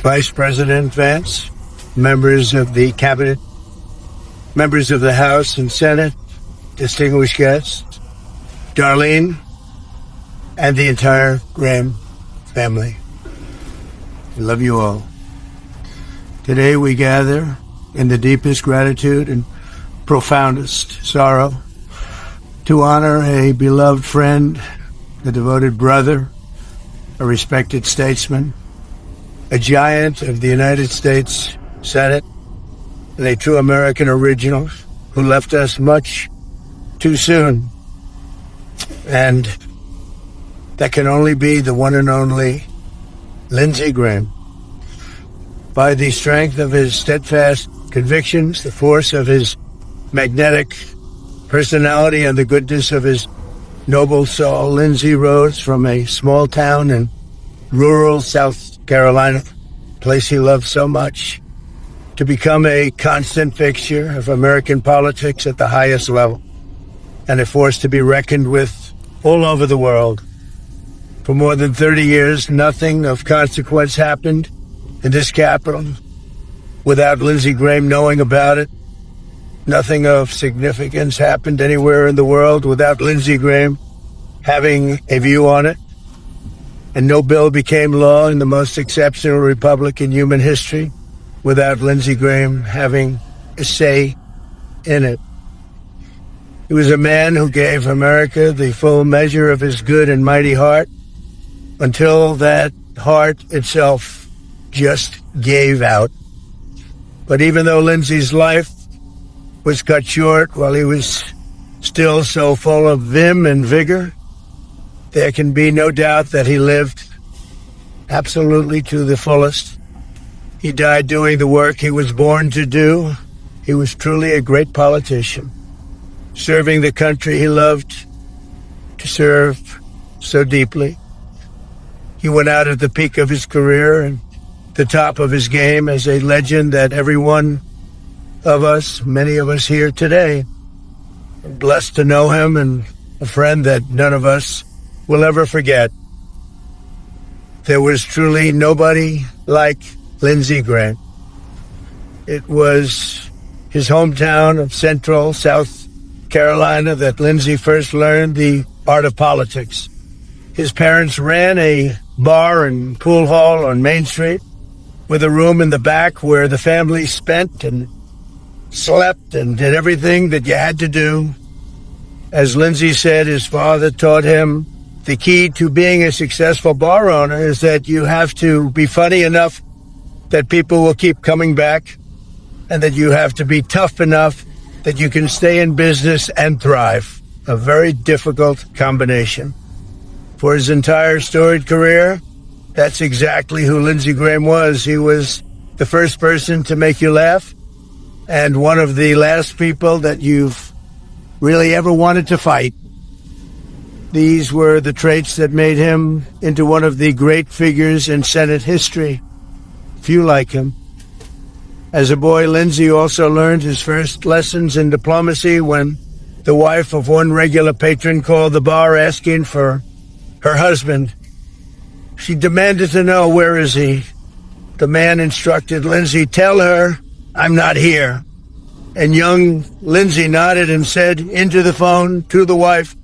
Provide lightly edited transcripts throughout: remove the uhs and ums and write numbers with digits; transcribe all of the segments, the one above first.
Vice President Vance, members of the Cabinet, members of the House and Senate, distinguished guests, Darlene, and the entire Graham family. I love you all. Today we gather in the deepest gratitude and profoundest sorrow to honor a beloved friend, a devoted brother, a respected statesman, a giant of the United States Senate, and a true American original who left us much too soon. And that can only be the one and only Lindsey Graham. By the strength of his steadfast convictions, the force of his magnetic personality, and the goodness of his noble soul, Lindsey rose from a small town in rural South Carolina, a place he loved so much, to become a constant fixture of American politics at the highest level, and a force to be reckoned with all over the world. For more than 30 years, nothing of consequence happened in this capital without Lindsey Graham knowing about it. Nothing of significance happened anywhere in the world without Lindsey Graham having a view on it. And no bill became law in the most exceptional republic in human history without Lindsey Graham having a say in it. He was a man who gave America the full measure of his good and mighty heart until that heart itself just gave out. But even though Lindsey's life was cut short while he was still so full of vim and vigor, there can be no doubt that he lived absolutely to the fullest. He died doing the work he was born to do. He was truly a great politician, serving the country he loved to serve so deeply. He went out at the peak of his career and the top of his game as a legend that every one of us, many of us here today, are blessed to know him, and a friend that none of us will ever forget. There was truly nobody like Lindsey Graham. It was his hometown of Central South Carolina that Lindsey first learned the art of politics. His parents ran a bar and pool hall on Main Street with a room in the back where the family spent and slept and did everything that you had to do. As Lindsey said, his father taught him the key to being a successful bar owner is that you have to be funny enough that people will keep coming back, and that you have to be tough enough that you can stay in business and thrive. A very difficult combination. For his entire storied career, that's exactly who Lindsey Graham was. He was the first person to make you laugh, and one of the last people that you've really ever wanted to fight. These were the traits that made him into one of the great figures in Senate history. Few like him. As a boy, Lindsey also learned his first lessons in diplomacy when the wife of one regular patron called the bar asking for her husband. She demanded to know, where is he? The man instructed Lindsey, tell her I'm not here. And young Lindsey nodded and said into the phone to the wife,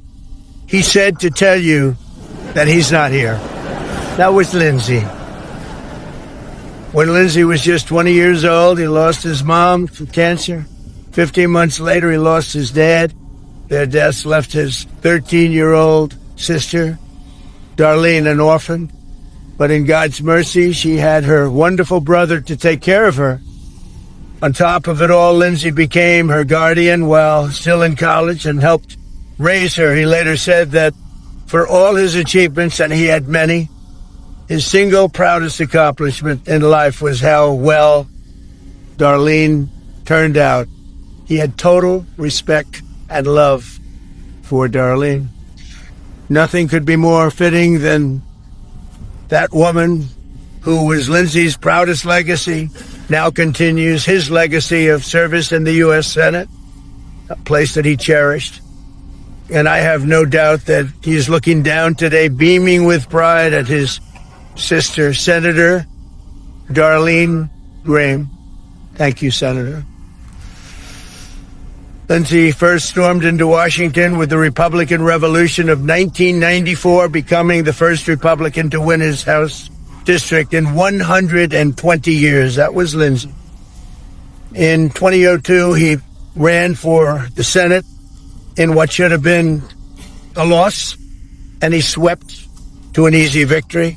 he said to tell you that he's not here. That was Lindsey. When Lindsey was just 20 years old, he lost his mom to cancer. 15 months later, he lost his dad. Their deaths left his 13-year-old sister, Darlene, an orphan. But in God's mercy, she had her wonderful brother to take care of her. On top of it all, Lindsey became her guardian while still in college and helped raise her. He later said that for all his achievements, and he had many, his single proudest accomplishment in life was how well Darlene turned out. He had total respect and love for Darlene. Nothing could be more fitting than that woman who was Lindsey's proudest legacy now continues his legacy of service in the U.S. Senate, a place that he cherished. And I have no doubt that he's looking down today, beaming with pride at his sister, Senator Darlene Graham. Thank you, Senator. Lindsey first stormed into Washington with the Republican Revolution of 1994, becoming the first Republican to win his House district in 120 years. That was Lindsey. In 2002, he ran for the Senate in what should have been a loss, and he swept to an easy victory.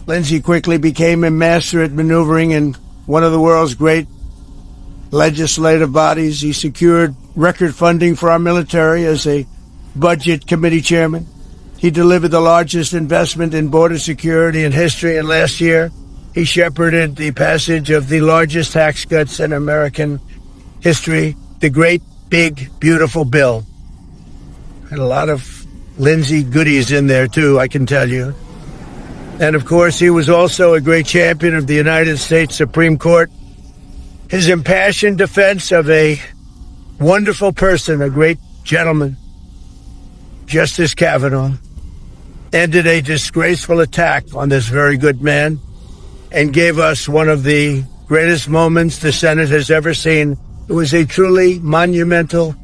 Lindsey quickly became a master at maneuvering in one of the world's great legislative bodies. He secured record funding for our military as a budget committee chairman. He delivered the largest investment in border security in history, and last year he shepherded the passage of the largest tax cuts in American history, the Great Big Beautiful Bill. Had a lot of Lindsey goodies in there too, I can tell you. And of course, he was also a great champion of the United States Supreme Court. His impassioned defense of a wonderful person, a great gentleman, Justice Kavanaugh, ended a disgraceful attack on this very good man and gave us one of the greatest moments the Senate has ever seen. It was a truly monumental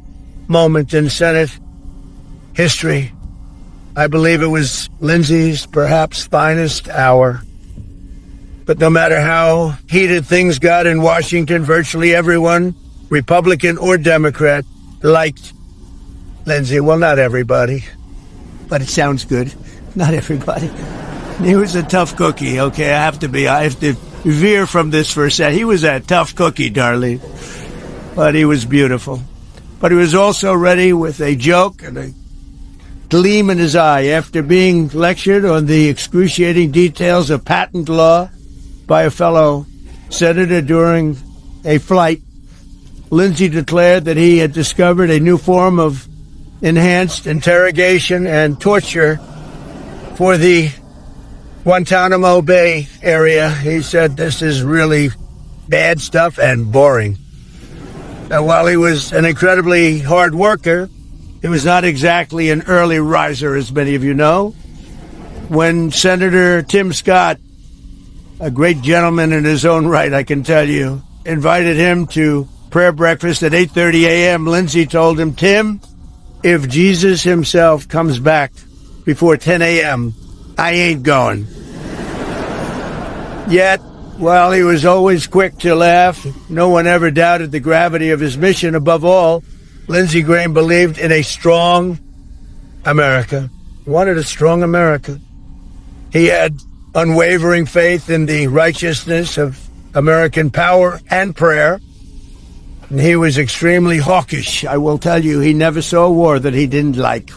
moment in Senate history. I believe it was Lindsey's perhaps finest hour. But no matter how heated things got in Washington, virtually everyone, Republican or Democrat, liked Lindsey. Well, not everybody, but it sounds good. Not everybody. He was a tough cookie, okay? I have to veer from this for a second. He was a tough cookie, Darlene. But he was beautiful. But he was also ready with a joke and a gleam in his eye. After being lectured on the excruciating details of patent law by a fellow senator during a flight, Lindsey declared that he had discovered a new form of enhanced interrogation and torture for the Guantanamo Bay area. He said this is really bad stuff and boring. And while he was an incredibly hard worker, he was not exactly an early riser, as many of you know. When Senator Tim Scott, a great gentleman in his own right, I can tell you, invited him to prayer breakfast at 8:30 a.m., Lindsey told him, "Tim, if Jesus himself comes back before 10 a.m., I ain't going." Yet, while he was always quick to laugh, no one ever doubted the gravity of his mission. Above all, Lindsey Graham believed in a strong America. He wanted a strong America. He had unwavering faith in the righteousness of American power and prayer. And he was extremely hawkish. I will tell you, he never saw a war that he didn't like.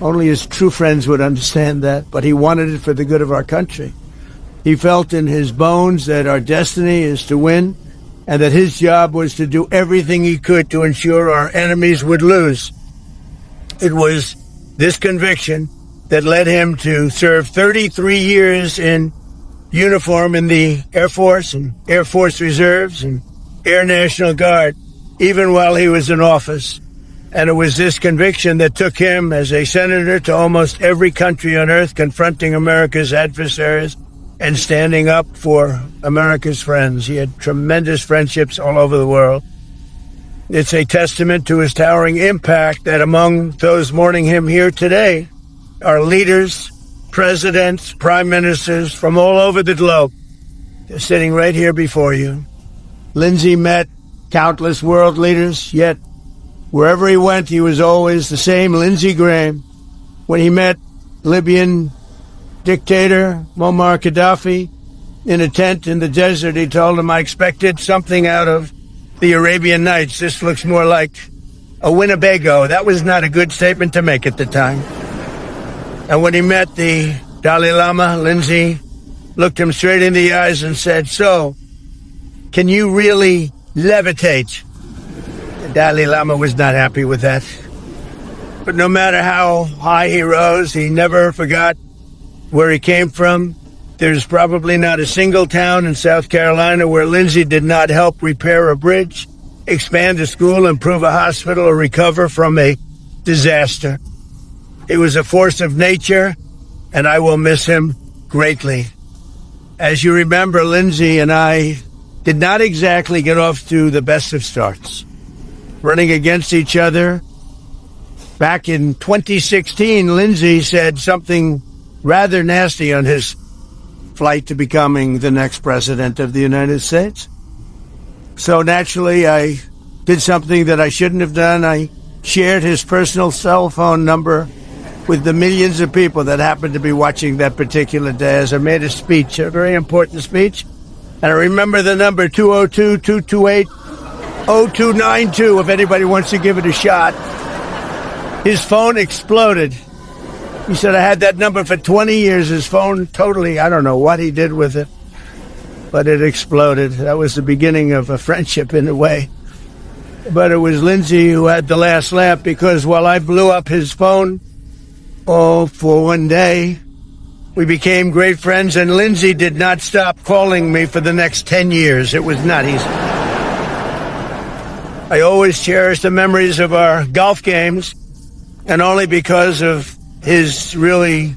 Only his true friends would understand that, but he wanted it for the good of our country. He felt in his bones that our destiny is to win, and that his job was to do everything he could to ensure our enemies would lose. It was this conviction that led him to serve 33 years in uniform in the Air Force and Air Force Reserves and Air National Guard, even while he was in office. And it was this conviction that took him as a senator to almost every country on earth, confronting America's adversaries and standing up for America's friends. He had tremendous friendships all over the world. It's a testament to his towering impact that among those mourning him here today are leaders, presidents, prime ministers from all over the globe. They're sitting right here before you. Lindsey met countless world leaders, yet wherever he went, he was always the same Lindsey Graham. When he met Libyan dictator Muammar Gaddafi in a tent in the desert, he told him, "I expected something out of the Arabian Nights. This looks more like a Winnebago." That was not a good statement to make at the time. And when he met the Dalai Lama, Lindsey looked him straight in the eyes and said, "So, can you really levitate?" The Dalai Lama was not happy with that. But no matter how high he rose, he never forgot where he came from. There's probably not a single town in South Carolina where Lindsey did not help repair a bridge, expand a school, improve a hospital, or recover from a disaster. He was a force of nature, and I will miss him greatly. As you remember, Lindsey and I did not exactly get off to the best of starts. Running against each other. Back in 2016, Lindsey said something rather nasty on his flight to becoming the next president of the United States. So naturally, I did something that I shouldn't have done. I shared his personal cell phone number with the millions of people that happened to be watching that particular day as I made a speech, a very important speech. And I remember the number 202-228-0292 if anybody wants to give it a shot. His phone exploded. He said I had that number for 20 years. His phone totally, I don't know what he did with it, but it exploded. That was the beginning of a friendship in a way. But it was Lindsey who had the last laugh, because while I blew up his phone, for one day, we became great friends, and Lindsey did not stop calling me for the next 10 years. It was nutty. I always cherish the memories of our golf games, and only because of his really,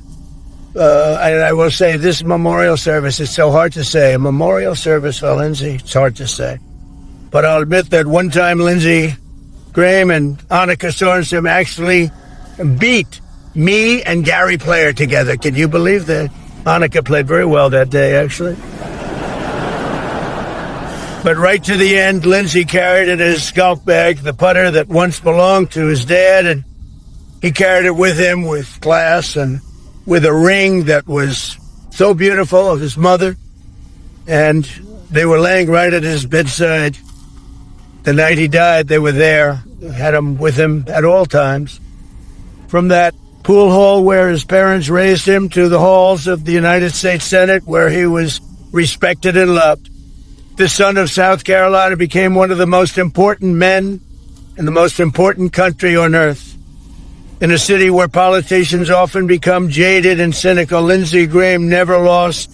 I will say, this memorial service, it's so hard to say. A memorial service for Lindsey, it's hard to say. But I'll admit that one time Lindsey Graham and Annika Sorensen actually beat me and Gary Player together. Can you believe that? Annika played very well that day, actually. But right to the end, Lindsey carried in his golf bag the putter that once belonged to his dad, and he carried it with him with class and with a ring that was so beautiful of his mother. And they were laying right at his bedside. The night he died, they were there, had him with him at all times. From that pool hall where his parents raised him to the halls of the United States Senate, where he was respected and loved, the son of South Carolina became one of the most important men in the most important country on earth. In a city where politicians often become jaded and cynical, Lindsey Graham never lost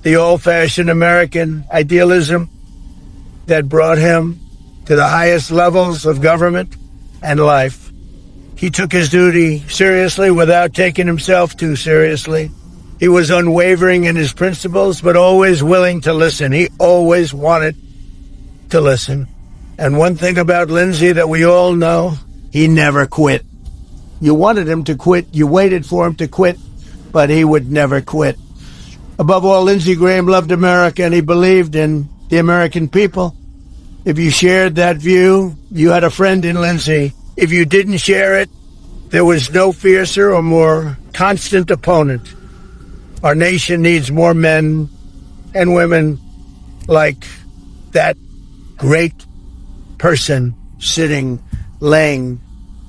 the old-fashioned American idealism that brought him to the highest levels of government and life. He took his duty seriously without taking himself too seriously. He was unwavering in his principles, but always willing to listen. He always wanted to listen. And one thing about Lindsey that we all know, he never quit. You wanted him to quit, you waited for him to quit, but he would never quit. Above all, Lindsey Graham loved America, and he believed in the American people. If you shared that view, you had a friend in Lindsey. If you didn't share it, there was no fiercer or more constant opponent. Our nation needs more men and women like that great person sitting, laying,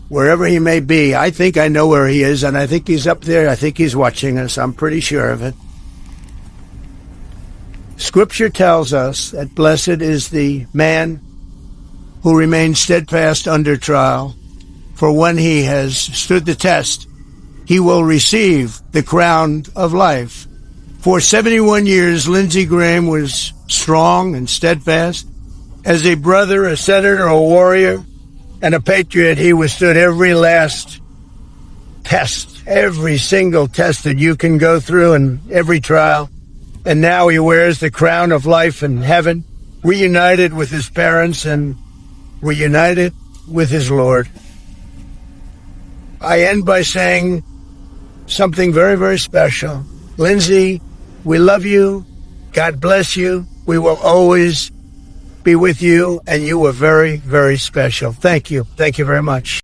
wherever he may be. I think I know where he is, and I think he's up there. I think he's watching us. I'm pretty sure of it. Scripture tells us that blessed is the man who remains steadfast under trial, for when he has stood the test, he will receive the crown of life. For 71 years, Lindsey Graham was strong and steadfast. As a brother, a senator, a warrior, and a patriot, he withstood every last test, every single test that you can go through, and every trial. And now he wears the crown of life in heaven, reunited with his parents and reunited with his Lord. I end by saying something very, very special. Lindsey, we love you. God bless you. We will always be with you, and you were very, very special. Thank you. Thank you very much.